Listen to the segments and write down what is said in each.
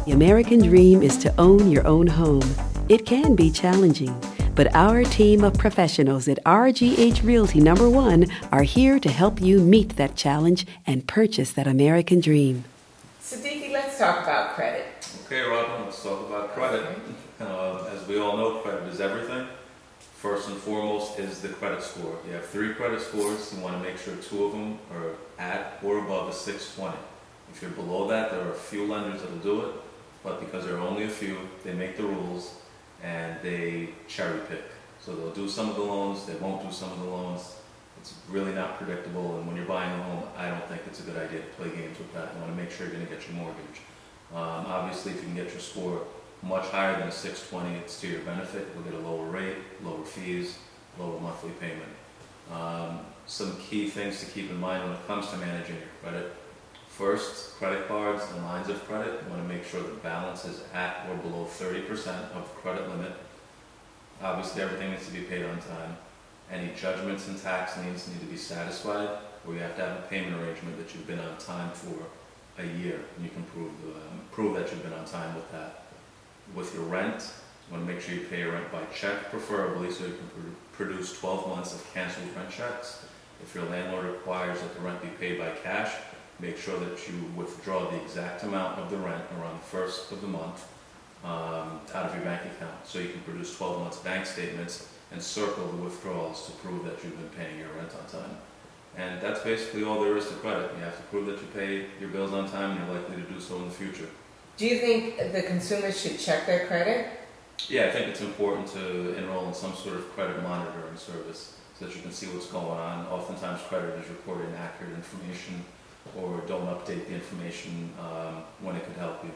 The American dream is to own your own home. It can be challenging, but our team of professionals at RGH Realty Number 1 are here to help you meet that challenge and purchase that American dream. Siddiqui, let's talk about credit. Okay, Robin, let's talk about credit. As we all know, credit is everything. First and foremost is the credit score. You have 3 credit scores. You want to make sure 2 of them are at or above a 620. If you're below that, there are a few lenders that will do it, but because there are only a few, they make the rules and they cherry pick. So they'll do some of the loans, they won't do some of the loans. It's really not predictable, and when you're buying a home, I don't think it's a good idea to play games with that. You want to make sure you're going to get your mortgage. Obviously, if you can get your score much higher than a 620, it's to your benefit. You'll get a lower rate, lower fees, lower monthly payment. Some key things to keep in mind when it comes to managing your credit. First, credit cards and lines of credit. You want to make sure the balance is at or below 30% of the credit limit. Obviously, everything needs to be paid on time. Any judgments and tax liens need to be satisfied, or you have to have a payment arrangement that you've been on time for a year, and you can prove that you've been on time with that. With your rent, you want to make sure you pay your rent by check, preferably, so you can produce 12 months of canceled rent checks. If your landlord requires that the rent be paid by cash, make sure that you withdraw the exact amount of the rent around the first of the month out of your bank account, so you can produce 12 months bank statements and circle the withdrawals to prove that you've been paying your rent on time. And that's basically all there is to credit. You have to prove that you pay your bills on time, and you're likely to do so in the future. Do you think the consumers should check their credit? Yeah, I think it's important to enroll in some sort of credit monitoring service so that you can see what's going on. Oftentimes creditors report inaccurate information or don't update the information when it could help you.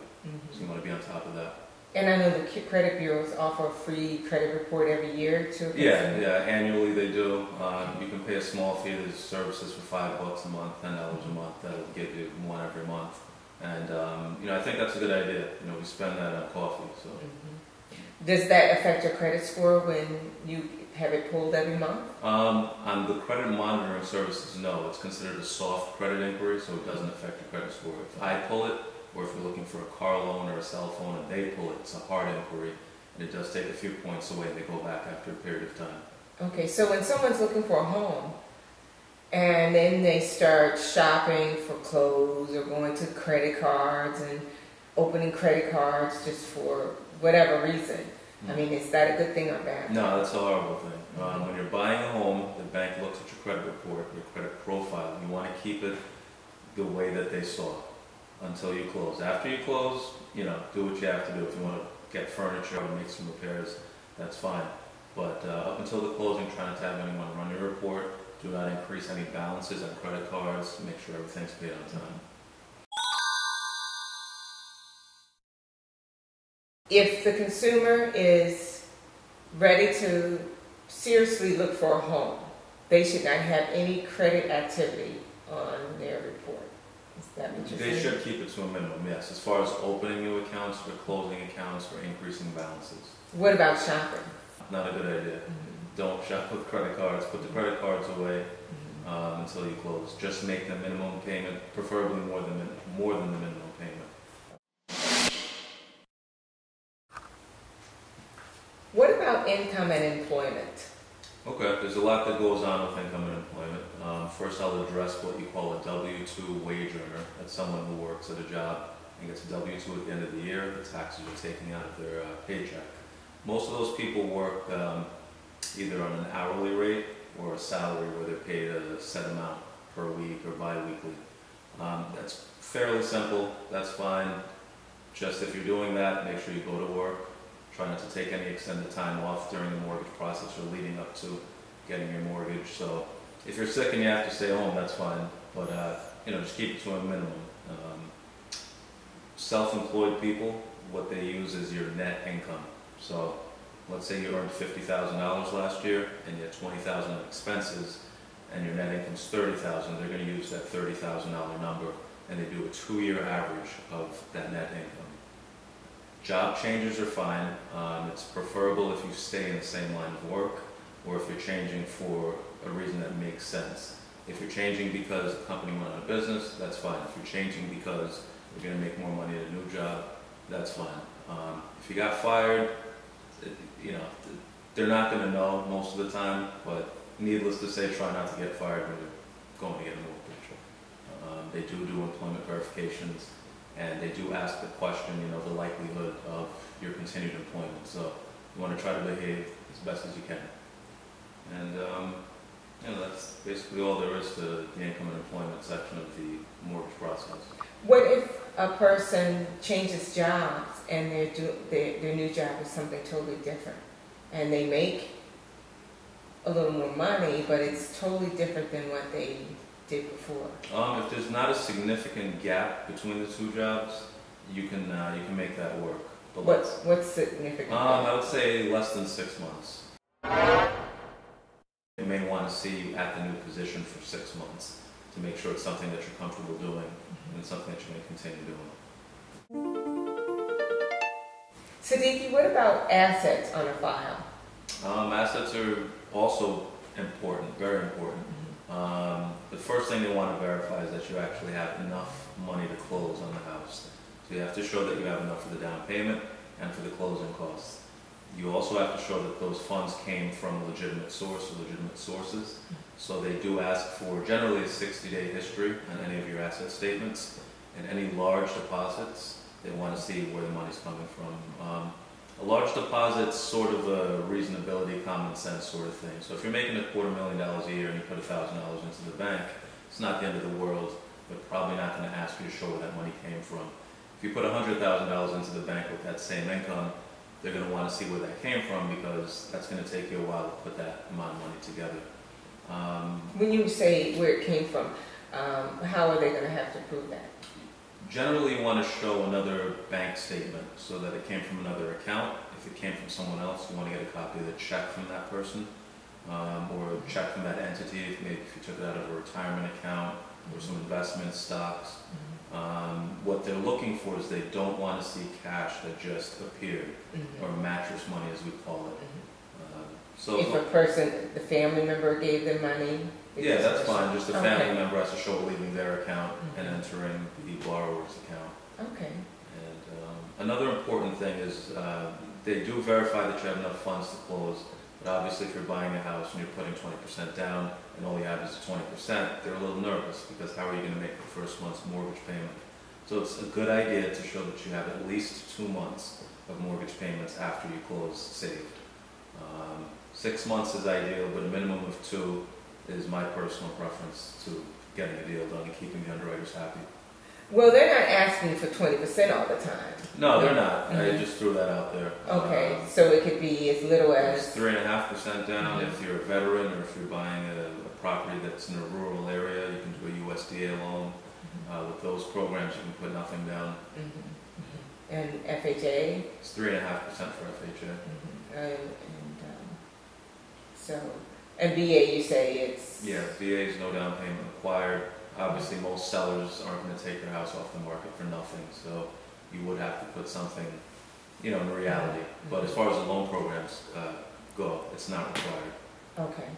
So you want to be on top of that. And I know the credit bureaus offer a free credit report every year to Yeah, annually they do. You can pay a small fee. There's services for $5 a month, $10 a month. That'll give you one every month. And I think that's a good idea. We spend that on coffee. So. Does that affect your credit score when you have it pulled every month? On the credit monitoring services, no. It's considered a soft credit inquiry, so it doesn't affect your credit score. If I pull it, or if you're looking for a car loan or a cell phone and they pull it, it's a hard inquiry, and it does take a few points away. They go back after a period of time. Okay, so when someone's looking for a home, and then they start shopping for clothes or going to credit cards and opening credit cards just for whatever reason, I mean, is that a good thing or bad? No, that's a horrible thing. When you're buying a home, the bank looks at your credit report, your credit profile. You want to keep it the way that they saw it until you close. After you close, do what you have to do. If you want to get furniture or make some repairs, that's fine. But up until the closing, try not to have anyone run your report. Do not increase any balances on credit cards. Make sure everything's paid on time. If the consumer is ready to seriously look for a home, they should not have any credit activity on their report. Is that what you're saying? They should keep it to a minimum, yes, as far as opening new accounts or closing accounts or increasing balances. What about shopping? Not a good idea. Don't shop with credit cards. Put the credit cards away until you close. Just make the minimum payment, preferably more than the minimum payment. What about income and employment? Okay, there's a lot that goes on with income and employment. First, I'll address what you call a W-2 wage earner. That's someone who works at a job and gets a W-2 at the end of the year. The taxes are taken out of their paycheck. Most of those people work either on an hourly rate or a salary where they're paid a set amount per week or bi-weekly. That's fairly simple. That's fine. Just if you're doing that, make sure you go to work. Try not to take any extended time off during the mortgage process or leading up to getting your mortgage. So if you're sick and you have to stay home, that's fine. But just keep it to a minimum. Self-employed people, what they use is your net income. So let's say you earned $50,000 last year and you had $20,000 in expenses, and your net income is $30,000. They're going to use that $30,000 number, and they do a 2-year average of that net income. Job changes are fine. It's preferable if you stay in the same line of work, or if you're changing for a reason that makes sense. If you're changing because the company went out of business, that's fine. If you're changing because you're going to make more money at a new job, that's fine. If you got fired, you know, they're not going to know most of the time, but needless to say, try not to get fired when you're going to get a mortgage. They do employment verifications, and they do ask the question, you know, the likelihood of your continued employment. So you want to try to behave as best as you can. And, you know, that's basically all there is to the income and employment section of the mortgage process. What if a person changes jobs and their new job is something totally different, and they make a little more money, but it's totally different than what they did before? If there's not a significant gap between the two jobs, you can make that work. But What's significant? I would say less than 6 months. They may want to see you at the new position for 6 months to make sure it's something that you're comfortable doing and something that you may continue doing. Siddiqui, what about assets on a file? Assets are also important, very important. The first thing they want to verify is that you actually have enough money to close on the house. So you have to show that you have enough for the down payment and for the closing costs. You also have to show that those funds came from a legitimate source or legitimate sources. So they do ask for generally a 60-day history on any of your asset statements, and any large deposits, they want to see where the money's coming from. A large deposit's sort of a reasonability, common sense sort of thing. So if you're making $250,000 a year and you put $1,000 into the bank, it's not the end of the world. They're probably not going to ask you to show where that money came from. If you put $100,000 into the bank with that same income, they're going to want to see where that came from, because that's going to take you a while to put that amount of money together. When you say where it came from, how are they going to have to prove that? Generally, you want to show another bank statement so that it came from another account. If it came from someone else, you want to get a copy of the check from that person, or a check from that entity, maybe if you took it out of a retirement account or some investment stocks. What they're looking for is they don't want to see cash that just appeared, or mattress money as we call it. So if a person, the family member gave them money? Yeah, that's fine. Just a family member has to show leaving their account and entering the borrower's account. Okay. And another important thing is they do verify that you have enough funds to close. But obviously, if you're buying a house and you're putting 20% down and all you have is 20%, they're a little nervous, because how are you going to make the first month's mortgage payment? So it's a good idea to show that you have at least 2 months of mortgage payments after you close saved. 6 months is ideal, but a minimum of 2 is my personal preference to getting a deal done and keeping the underwriters happy. Well, they're not asking for 20% all the time. No, they're not. I just threw that out there. Okay, so it could be as little as 3.5% down. If you're a veteran, or if you're buying a property that's in a rural area, you can do a USDA loan. With those programs, you can put nothing down. And FHA? It's 3.5% for FHA. And VA, you say it's... Yeah, VA is no down payment required. Obviously, most sellers aren't going to take their house off the market for nothing, so you would have to put something, you know, in reality. But as far as the loan programs go, it's not required. Okay.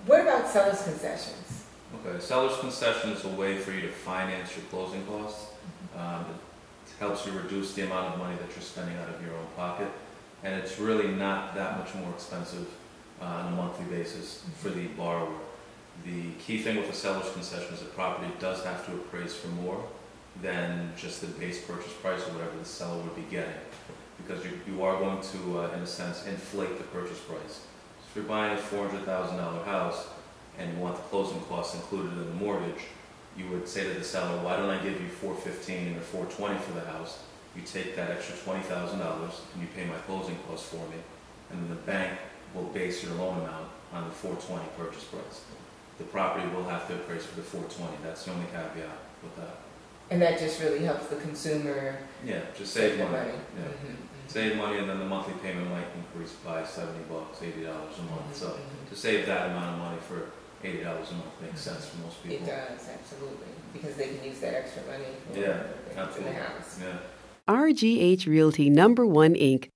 What about seller's concessions? Okay, seller's concession is a way for you to finance your closing costs. It helps you reduce the amount of money that you're spending out of your own pocket, and it's really not that much more expensive on a monthly basis for the borrower. The key thing with a seller's concession is the property does have to appraise for more than just the base purchase price or whatever the seller would be getting, because you are going to, in a sense, inflate the purchase price. So if you're buying a $400,000 house and you want the closing costs included in the mortgage, you would say to the seller, why don't I give you $415,000 or $420,000 for the house? You take that extra $20,000 and you pay my closing costs for me, and then the bank will base your loan amount on the $420,000 purchase price. The property will have to appraise for the $420,000. That's the only caveat with that. And that just really helps the consumer. Yeah, just save money. Yeah. Save money, and then the monthly payment might increase by $70, $80 a month. So to save that amount of money for $80 a month makes sense for most people. It does, absolutely, because they can use that extra money for absolutely. in the house. RGH Realty #1 Inc.